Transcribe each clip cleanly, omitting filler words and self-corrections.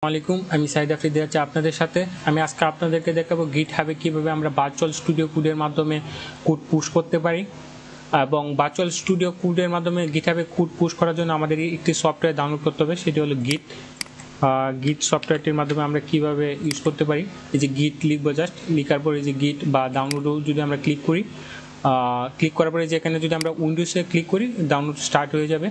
আসসালামু আলাইকুম, আমি সাইদ আফ্রিদি আছি আপনাদের সাথে। আমি আজকে আপনাদেরকে দেখাবো গিটহাবে কিভাবে আমরা ভার্চুয়াল স্টুডিও কোডের মাধ্যমে কোড পুশ করতে পারি। এবং ভার্চুয়াল স্টুডিও কোডের মাধ্যমে গিটহাবে কোড পুশ করার জন্য আমাদের একটি সফটওয়্যার ডাউনলোড করতে হবে, সেটি হলো গিট সফটওয়্যারটির মাধ্যমে আমরা কিভাবে ইউজ করতে পারি। এই যে গিট লিখবো, জাস্ট লিখার পরে যে গিট বা ডাউনলোডও যদি আমরা ক্লিক করি, ক্লিক করার পরে যে এখানে যদি আমরা উইন্ডোজে ক্লিক করি ডাউনলোড স্টার্ট হয়ে যাবে।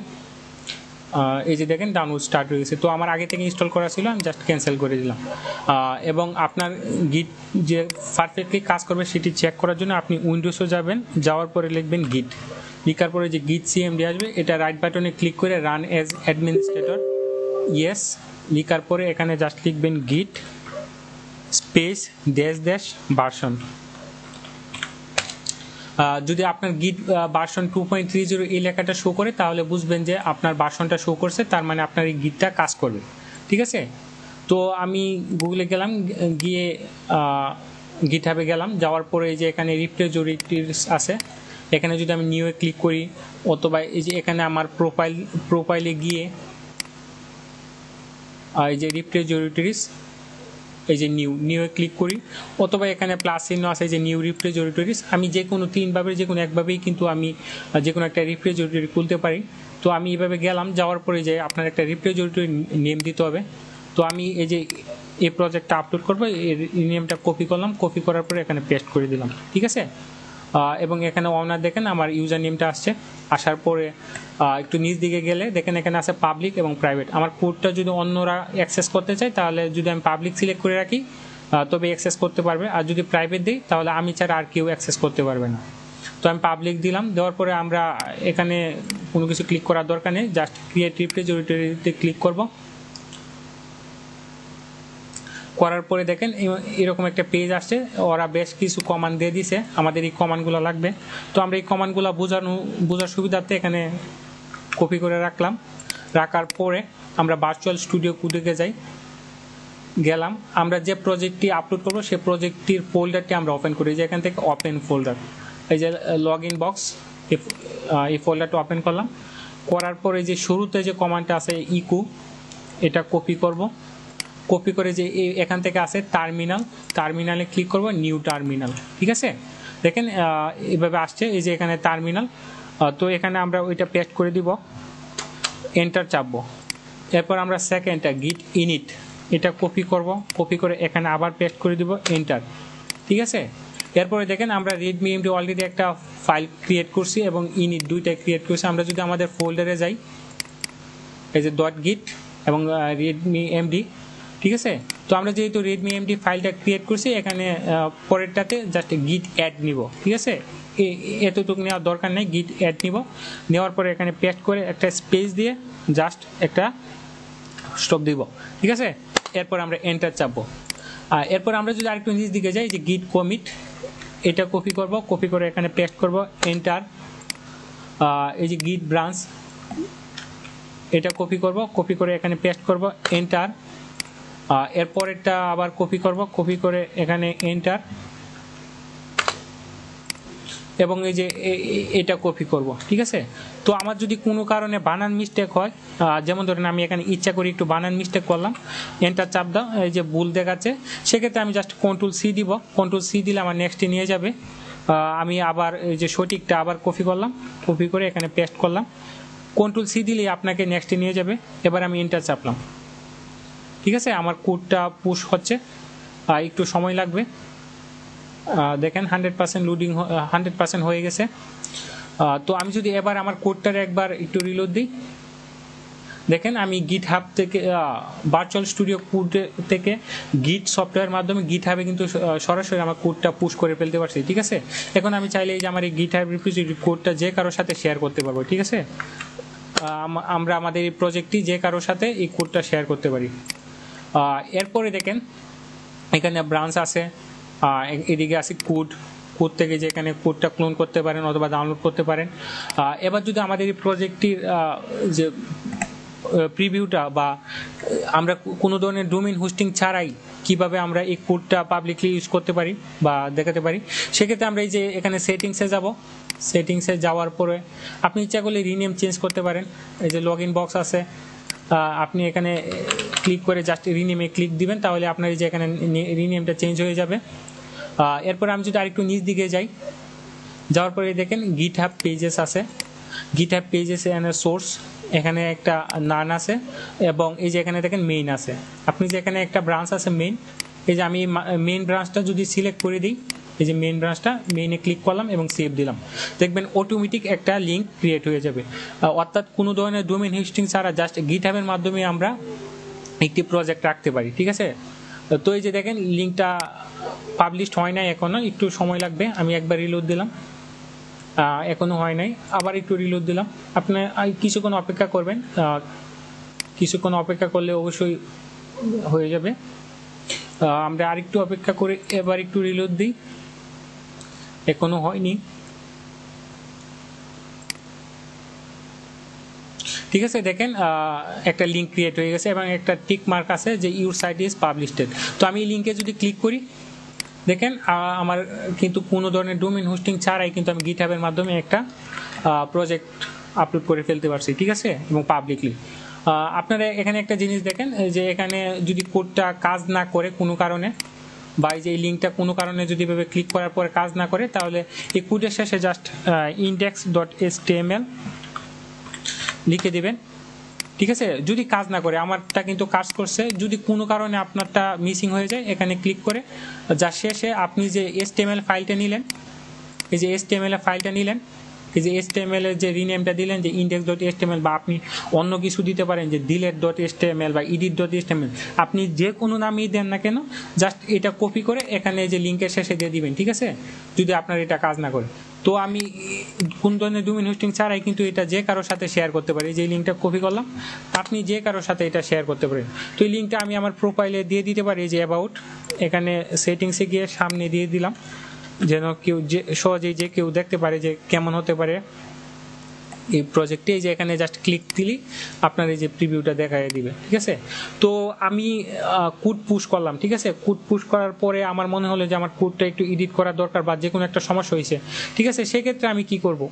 এই যে দেখেন ডাউনলোড স্টার্ট হয়ে গেছে। তো আমার আগে থেকে ইনস্টল করা ছিল, আমি জাস্ট ক্যান্সেল করে দিলাম। এবং আপনার গিট যে পারফেক্টলি কাজ করবে সেটি চেক করার জন্য আপনি উইন্ডোজে যাবেন, যাওয়ার পরে লিখবেন গিট, লিখার পরে যে গিট সিএমডি আসবে, এটা রাইট বাটনে ক্লিক করে রান অ্যাজ অ্যাডমিনিস্ট্রেটর ইয়েস লিখার পরে এখানে জাস্ট লিখবেন গিট স্পেস ড্যাশ ভার্সন। যদি আপনার গিট ভার্সন 2.30 এই লেখাটা শো করে তাহলে বুঝবেন যে আপনার ভার্সনটা শো করছে, তার মানে আপনার এই গিটটা কাজ করবে। ঠিক আছে, তো আমি গুগলে গেলাম, গিয়ে গিটহাবে গেলাম, যাওয়ার পরে এই যে এখানে রিপোজিটরিজ আছে, এখানে যদি আমি নিউয়ে ক্লিক করি অথবা এই যে এখানে আমার প্রোফাইলে গিয়ে এই যে রিপোজিটরিজ, এই যে নিউয়ে ক্লিক করি, অথবা এখানে প্লাস চিহ্ন আছে যে নিউ রিপোজিটরিজ, আমি যে কোনো তিনভাবে যে কোনো একভাবেই কিন্তু আমি যে কোনো একটা রিপোজিটরি খুলতে পারি। তো আমি এইভাবে গেলাম, যাওয়ার পরে যে আপনার একটা রিপোজিটরি নেম দিতে হবে। তো আমি এই যে এই প্রজেক্টটা আপলোড করবো, এই নেমটা কপি করলাম, কপি করার পরে এখানে পেস্ট করে দিলাম। ঠিক আছে, এবং এখানে ওনার দেখেন আমার ইউজার নেমটা আসছে। আসার পরে একটু নিচ দিকে গেলে দেখেন এখানে আছে পাবলিক এবং প্রাইভেট। আমার কোডটা যদি অন্যরা অ্যাক্সেস করতে চায় তাহলে যদি আমি পাবলিক সিলেক্ট করে রাখি তবে অ্যাক্সেস করতে পারবে, আর যদি প্রাইভেট দিই তাহলে আমি ছাড়া আর কেউ অ্যাক্সেস করতে পারবে না। তো আমি পাবলিক দিলাম, দেওয়ার পরে আমরা এখানে কোনো কিছু ক্লিক করার দরকার নেই, জাস্ট ক্রিয়েট রিপোজিটরিতে ক্লিক করব। করার পরে দেখেন এরকম একটা পেজ আসছে, ওরা বেশ কিছু কমান্ড দিয়ে দিছে, আমাদের এই কমান্ডগুলো লাগবে। তো আমরা এই কমান্ডগুলো বোঝার সুবিধার্থে এখানে কপি করে রাখলাম। রাখার পরে আমরা ভার্চুয়াল স্টুডিও কোডে গেলাম, আমরা যে প্রজেক্টটি আপলোড করবো সেই প্রজেক্টটির ফোল্ডারটি আমরা ওপেন করি, যে এখান থেকে ওপেন ফোল্ডার, এই যে লগ ইন বক্স, এই ফোল্ডারটা ওপেন করলাম। করার পরে যে শুরুতে যে কমান্ডটা আছে ইকো, এটা কপি করব, কপি করে যে এখান থেকে আছে টার্মিনালে ক্লিক করব, নিউ টার্মিনাল। ঠিক আছে, দেখেন এভাবে আসছে, এই যে এখানে টার্মিনাল। তো এখানে আমরা ওইটা পেস্ট করে দিব, এন্টার চাপবো। এরপর আমরা সেকেন্ডটা গিট ইনিট, এটা কপি করব, কপি করে এখানে আবার পেস্ট করে দিব, এন্টার। ঠিক আছে, এরপরে দেখেন আমরা রেডমি এমডি অলরেডি একটা ফাইল ক্রিয়েট করছি এবং ইনিট দুইটা ক্রিয়েট করছি। আমরা যদি আমাদের ফোল্ডারে যাই, এই যে .git এবং রেডমি এমডি, ঠিক আছে। তো আমরা যেহেতু রেডমি এমডি ফাইলটা ক্রিয়েট করছি, এখানে পরেরটাতে জাস্ট গিট অ্যাড নিব। ঠিক আছে, এতটুকু নেওয়ার দরকার নেই, গিট অ্যাড নিব। নেওয়ার পরে এখানে পেস্ট করে একটা স্পেস দিয়ে জাস্ট একটা স্টপ দিব। ঠিক আছে, এরপর আমরা এন্টার চাপবো। এরপর আমরা যদি আরেকটু নিচ দিকে যাই, যে গিট কমিট, এটা কপি করব, কপি করে এখানে পেস্ট করব, এন্টার। এই যে গিট ব্রাঞ্চ, এটা কপি করব, কপি করে এখানে পেস্ট করব, এন্টার। এরপরেরটা আবার কপি করব, কপি করে এখানে এন্টার, এবং এই যে এটা কপি করব। ঠিক আছে, তো আমার যদি কোনো কারণে বানান মিস্টেক হয়, যেমন ধরেন আমি এখানে ইচ্ছা করি একটু বানান মিস্টেক করলাম, এন্টার চাপ দাও, এই যে ভুল দেখাচ্ছে, সেক্ষেত্রে আমি জাস্ট কন্ট্রোল-C দিব, কন্ট্রোল-C দিলে আমার নেক্সটে নিয়ে যাবে। আমি আবার এই যে সঠিকটা আবার কপি করলাম, কপি করে এখানে পেস্ট করলাম, কন্ট্রোল-C দিলেই আপনাকে নেক্সটে নিয়ে যাবে। এবার আমি এন্টার চাপলাম। ঠিক আছে, আমার কোডটা পুশ হচ্ছে, একটু সময় লাগবে। দেখেন 100% লোডিং, 100% হয়ে গেছে। তো আমি যদি এবার আমার কোডটার একবার একটু রিলোড দিই, দেখেন আমি গিটহাব থেকে ভার্চুয়াল স্টুডিও কোড থেকে গিট সফটওয়্যার মাধ্যমে গিটহাবে কিন্তু সরাসরি আমার কোডটা পুশ করে ফেলতে পারছি। ঠিক আছে, এখন আমি চাইলে এই যে আমার এই গিটহাব রিপোজিটরি কোডটা যে কারোর সাথে শেয়ার করতে পারবো। ঠিক আছে, আমরা আমাদের এই প্রজেক্টটি যে কারোর সাথে এই কোডটা শেয়ার করতে পারি। এরপরে দেখেন এখানে ব্রাঞ্চ আছে, এদিকে আছে কোড থেকে যে এখানে কোডটা ক্লোন করতে পারেন অথবা ডাউনলোড করতে পারেন। এবার যদি আমাদের এই প্রজেক্টটির যে প্রিভিউটা বা আমরা কোনো ধরনের ডোমেইন হোস্টিং ছাড়াই কিভাবে আমরা এই কোডটা পাবলিকলি ইউজ করতে পারি বা দেখাতে পারি, সেক্ষেত্রে আমরা এই যে এখানে সেটিংসে যাব, সেটিংসে যাওয়ার পরে আপনি ইচ্ছা করলে রিনেম চেঞ্জ করতে পারেন। এই যে লগ ইন বক্স আছে, আপনি এখানে ক্লিক করে জাস্ট রিনেমে ক্লিক দিবেন, তাহলে আপনার এই যে এখানে রিনেমটা চেঞ্জ হয়ে যাবে। এরপর আমি যদি আরেকটু নিচ দিকে যাই, যাওয়ার পরে দেখেন গিটহাব পেজেস আছে, গিটহাব পেজেস এখানে সোর্স, এখানে একটা নান আছে, এবং এই যে এখানে দেখেন মেইন আছে। আপনি যে এখানে একটা ব্রাঞ্চ আছে মেইন, এই যে আমি মেইন ব্রাঞ্চটা যদি সিলেক্ট করে দিই, এই যে মেইন ব্রাঞ্চটা, মেইনে ক্লিক করলাম এবং সেভ দিলাম, দেখবেন অটোমেটিক একটা লিঙ্ক ক্রিয়েট হয়ে যাবে। অর্থাৎ কোনো ধরনের ডোমেইন হোস্টিং ছাড়া জাস্ট গিটহাবের মাধ্যমে আমরা একটি প্রজেক্ট রাখতে পারি, ঠিক আছে। তো এই যে দেখেন লিঙ্কটা পাবলিশড হয় নাই এখনো, একটু সময় লাগবে। আমি একবার রিলোড দিলাম, এখনো হয় নাই, আবার একটু রিলোড দিলাম। আপনি কিছুক্ষণ অপেক্ষা করবেন, কিছুক্ষণ অপেক্ষা করলে অবশ্যই হয়ে যাবে। আমরা আরেকটু অপেক্ষা করে এবার একটু রিলোড দিই, এখনো হয়নি, ঠিক আছে। দেখেন একটা লিঙ্ক ক্রিয়েট হয়ে গেছে এবং একটা টিক মার্ক আছে যে ইউর সাইট ইজ পাবলিশড। তো আমি এই লিঙ্কে যদি ক্লিক করি, দেখেন আমার কিন্তু কোনো ধরনের ডোমেইন হোস্টিং ছাড়াই কিন্তু আমি গিটহাবের মাধ্যমে একটা প্রজেক্ট আপলোড করে ফেলতে পারছি, ঠিক আছে, এবং পাবলিকলি। আপনারা এখানে একটা জিনিস দেখেন যে এখানে যদি কোডটা কাজ না করে কোনো কারণে, বা এই যে এই লিঙ্কটা কোনো কারণে যদি এভাবে ক্লিক করার পরে কাজ না করে, তাহলে এই কোডের শেষে জাস্ট index.html লিখে দিবেন, ঠিক আছে। যদি কাজ না করে, আমারটা কিন্তু কাজ করছে, যদি কোনো কারণে আপনারটা মিসিং হয়ে যায়, এখানে ক্লিক করে যার শেষে আপনি যে HTML ফাইলটা নিলেন, এই যে HTML ফাইলটা নিলেন, এই যে HTML এর যে রিনেমটা দিলেন যে index.html, বা আপনি অন্য কিছু দিতে পারেন যে delete.html বা edit.html, আপনি যে কোনো নামই দেন না কেন, জাস্ট এটা কপি করে এখানে যে লিঙ্কের শেষে দিয়ে দিবেন, ঠিক আছে, যদি আপনার এটা কাজ না করে। তো আমি কোন ধরনের ডোমেইন হোস্টিং ছাড়াই কিন্তু এটা যে কারোর সাথে শেয়ার করতে পারি। যে লিঙ্কটা কপি করলাম, আপনি যে কারোর সাথে এটা শেয়ার করতে পারেন। তো এই লিঙ্কটা আমি আমার প্রোফাইলে দিয়ে দিতে পারি, যে অ্যাবাউট, এখানে সেটিংসে গিয়ে সামনে দিয়ে দিলাম, যেন কেউ যে সহজেই যে কেউ দেখতে পারে যে কেমন হতে পারে এই প্রজেক্টে। এই যে এখানে জাস্ট ক্লিক দিলেই আপনার এই যে প্রিভিউটা দেখায় দিবে, ঠিক আছে। তো আমি কোড পুশ করলাম, ঠিক আছে। কোড পুশ করার পরে আমার মনে হলো যে আমার কোডটা একটু এডিট করা দরকার, বা যে কোনো একটা সমস্যা হয়েছে, ঠিক আছে। সেক্ষেত্রে আমি কি করব,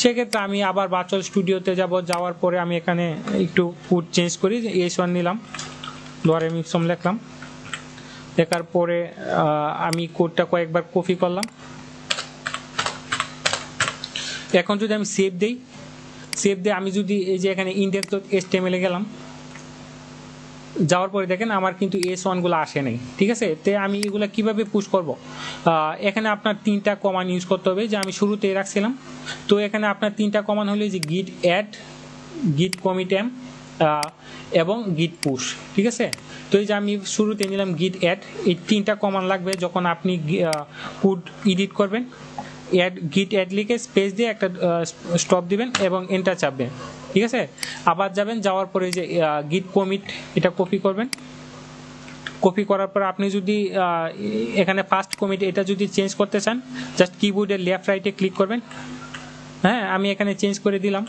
সেক্ষেত্রে আমি আবার ভার্চুয়াল স্টুডিওতে যাব, যাওয়ার পরে আমি এখানে একটু কোড চেঞ্জ করি, S1 নিলাম, লরেম ইপসম লিখলাম, দেখার পরে আমি কোডটা কয়েকবার কপি করলাম। এখন যদি আমি সেভ দেই, সেভ দিয়ে আমি যদি এই যে এখানে index.html এ গেলাম, যাওয়ার পরে দেখেন আমার কিন্তু S1 গুলো আসে নাই, ঠিক আছে। তে আমি এগুলা কিভাবে পুশ করব, এখানে আপনার 3টা কমান্ড ইউজ করতে হবে, যে আমি শুরুতেই রাখছিলাম। তো এখানে আপনার 3টা কমান্ড হলো যে git add, git commit m এবং git push, ঠিক আছে। তো এই যে আমি শুরুতে নিলাম git add, এই 3টা কমান্ড লাগবে যখন আপনি কোড এডিট করবেন। git add লিখে স্পেস দিয়ে একটা স্টপ দিবেন এবং এন্টার চাপবেন, ঠিক আছে। আবার যাবেন, যাওয়ার পরে যে git commit এটা কপি করবেন, কপি করার পর আপনি যদি এখানে ফার্স্ট কমিট এটা যদি চেঞ্জ করতে চান, জাস্ট কিবোর্ডের লেফট রাইটে ক্লিক করবেন। হ্যাঁ, আমি এখানে চেঞ্জ করে দিলাম,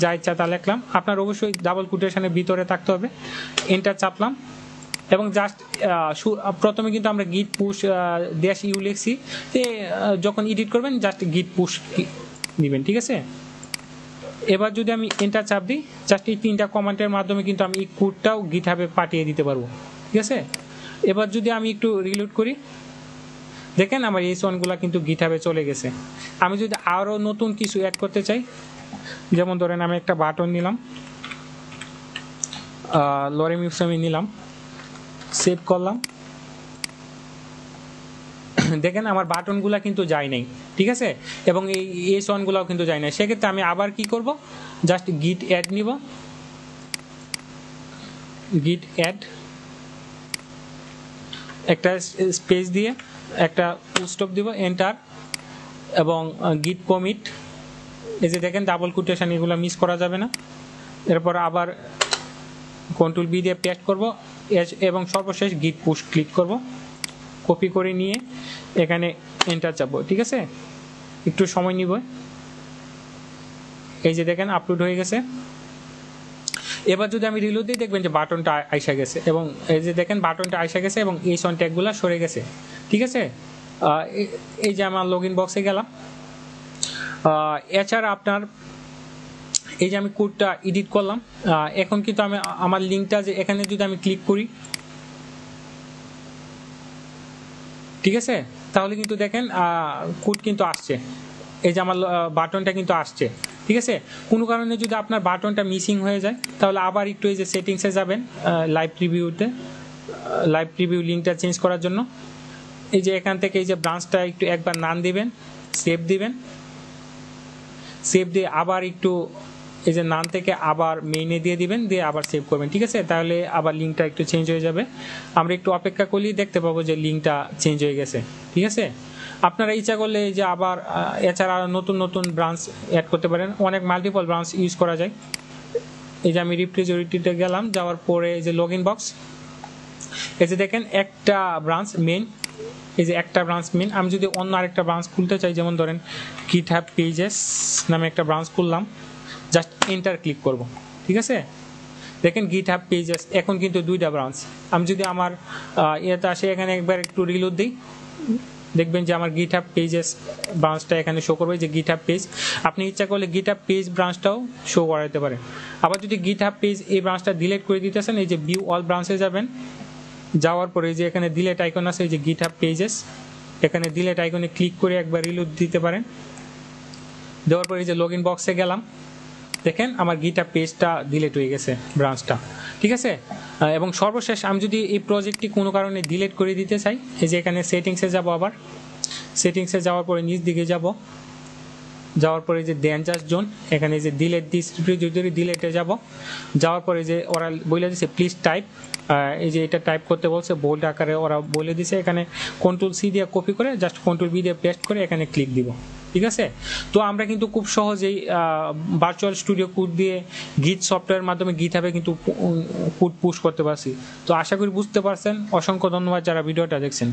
যা ইচ্ছা তা লিখলাম। আপনার অবশ্যই ডাবল কোটেশনের ভিতরে থাকতে হবে, এন্টার চাপলাম এবং জাস্ট প্রথমে কিন্তু আমরা গিট পুশ -u লিখছি, যখন এডিট করবেন জাস্ট গিট পুশ দিবেন, ঠিক আছে। এবার যদি আমি এন্টার চাপ দিই, জাস্ট এই 3টা কমান্ডের মাধ্যমে কিন্তু আমি এই কোডটাও গিটহাবে পাঠিয়ে দিতে পারবো, ঠিক আছে। এবার যদি আমি একটু রিলোড করি, দেখেন আমার S1 গুলা কিন্তু গিটহাবে চলে গেছে। আমি যদি আরো নতুন কিছু অ্যাড করতে চাই, যেমন ধরেন আমি একটা বাটন নিলাম, লরেম ইপসম নিলাম, সেভ করলাম, দেখেন আমার বাটনগুলা কিন্তু যায় নাই, ঠিক আছে, এবং এই S1 গুলাও কিন্তু যায় নাই। সেক্ষেত্রে আমি আবার কি করব, জাস্ট গিট অ্যাড নিব, গিট অ্যাড একটা স্পেস দিয়ে একটা স্টপ দিব, এন্টার, এবং গিট কমিট, এই যে দেখেন ডাবল কোটেশন, এগুলো মিস করা যাবে না। এরপর আবার কন্ট্রোল বি দিয়ে পেস্ট করব এবং সর্বশেষ গিট পুশ ক্লিক করব, কপি করে নিয়ে এখানে এন্টার চাপবো, ঠিক আছে। একটু সময় নিব, এই যে দেখেন আপলোড হয়ে গেছে। এবার যদি আমি রিলোড দিই, দেখবেন যে বাটনটা আইসা গেছে, এবং এই যে দেখেন বাটনটা আইসা গেছে এবং S1 ট্যাগগুলো সরে গেছে, ঠিক আছে। এই যে আমার লগইন বক্সে গেলাম। এছাড়া আপনার এই যে আমি কোডটা এডিট করলাম, এখন কিন্তু আমি আমার লিঙ্কটা যে এখানে যদি আমি ক্লিক করি, ঠিক আছে, তাহলে কিন্তু দেখেন কোড কিন্তু আসছে, এই যে আমার বাটনটা কিন্তু আসছে, ঠিক আছে। কোনো কারণে যদি আপনার বাটনটা মিসিং হয়ে যায় তাহলে আবার একটু এই যে সেটিংসে যাবেন, লাইভ প্রিভিউতে, লাইভ প্রিভিউ লিঙ্কটা চেঞ্জ করার জন্য এই যে এখান থেকে এই যে ব্রাঞ্চটা একটু একবার নাম দিবেন, সেভ দিবেন, সেভ দিয়ে আবার একটু এই যে নাম থেকে আবার মেইনে দিয়ে দিবেন, দিয়ে আবার সেভ করবেন, ঠিক আছে। তাহলে আবার লিঙ্কটা একটু চেঞ্জ হয়ে যাবে, আমরা একটু অপেক্ষা করলেই দেখতে পাবো যে লিঙ্কটা চেঞ্জ হয়ে গেছে, ঠিক আছে। আপনারা ইচ্ছা করলে এই যে আবার এছাড়া নতুন নতুন ব্রাঞ্চ অ্যাড করতে পারেন, অনেক মাল্টিপল ব্রাঞ্চ ইউজ করা যায়। এই যে আমি রিপ্রেজেন্টেটিভে গেলাম, যাওয়ার পরে এই যে লগ ইন বক্স, এই যে দেখেন একটা ব্রাঞ্চ মেইন, এই যে একটা ব্রাঞ্চ মেইন। আমি যদি অন্য আরেকটা ব্রাঞ্চ খুলতে চাই, যেমন ধরেন GitHub পেজেস নামে একটা ব্রাঞ্চ খুললাম, জাস্ট এন্টার ক্লিক করব, ঠিক আছে। দেখেন GitHub পেজেস এখন কিন্তু দুইটা ব্রাঞ্চ। আমি যদি আমার ইয়েতে আসে, এখানে একবার একটু রিলোড দিই, দেখবেন যে আমার GitHub পেজেস ব্রাঞ্চটা এখানে শো করবে, যে GitHub পেজ। আপনি ইচ্ছা করলে GitHub পেজ ব্রাঞ্চটাও শো করাতে পারেন। আবার যদি GitHub পেজ এই ব্রাঞ্চটা ডিলিট করে দিতেছেন, এই যে ভিউ অল ব্রাঞ্চে যাবেন, যাওয়ার পরে এই যে এখানে ডিলিট আইকন আছে, এই যে GitHub পেজেস, এখানে ডিলিট আইকনে ক্লিক করে একবার রিলোড দিতে পারেন। দেওয়ার পরে এই যে লগ ইন বক্সে গেলাম, দেখেন আমার GitHub পেজটা ডিলিট হয়ে গেছে, ব্রাঞ্চটা, ঠিক আছে। এবং সর্বশেষ আমি যদি এই প্রজেক্টটি কোনো কারণে ডিলিট করে দিতে চাই, এই যে এখানে সেটিংসে যাব, আবার সেটিংসে যাওয়ার পরে নিচ দিকে যাব, যাওয়ার পরে যে ডেঞ্জার জোন, এখানে যে ডিলিট দিস রিপোজিটরি, ডিলিটে যাব, যাওয়ার পরে যে ওরা বলে দিচ্ছে প্লিজ টাইপ, এই যে এটা টাইপ করতে বলছে বোল্ড আকারে, ওরা বলে দিছে। এখানে Ctrl+C দিয়ে কপি করে জাস্ট Ctrl+V দিয়ে পেস্ট করে এখানে ক্লিক দিব, ঠিক আছে। তো আমরা কিন্তু খুব সহজেই ভার্চুয়াল স্টুডিও কোড দিয়ে গিট সফটওয়্যারের মাধ্যমে GitHub-এ কিন্তু কোড পুশ করতে পারছি। তো আশা করি বুঝতে পারছেন। অসংখ্য ধন্যবাদ যারা ভিডিওটা দেখছেন।